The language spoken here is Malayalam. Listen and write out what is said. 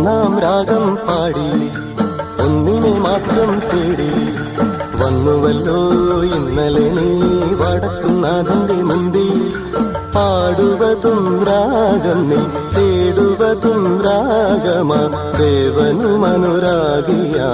ഒന്നാം രാഗം പാടി ഒന്നിനെ മാത്രം തേടി വന്നുവല്ലോ ഇന്നലെ നീ വടക്കുന്നാഥന്റെ മുമ്പിൽ. പാടുവതും രാഗം നീ തേടുവതും രാഗമാ ദേവനും അനുരാഗിയാമമ്പലത്താ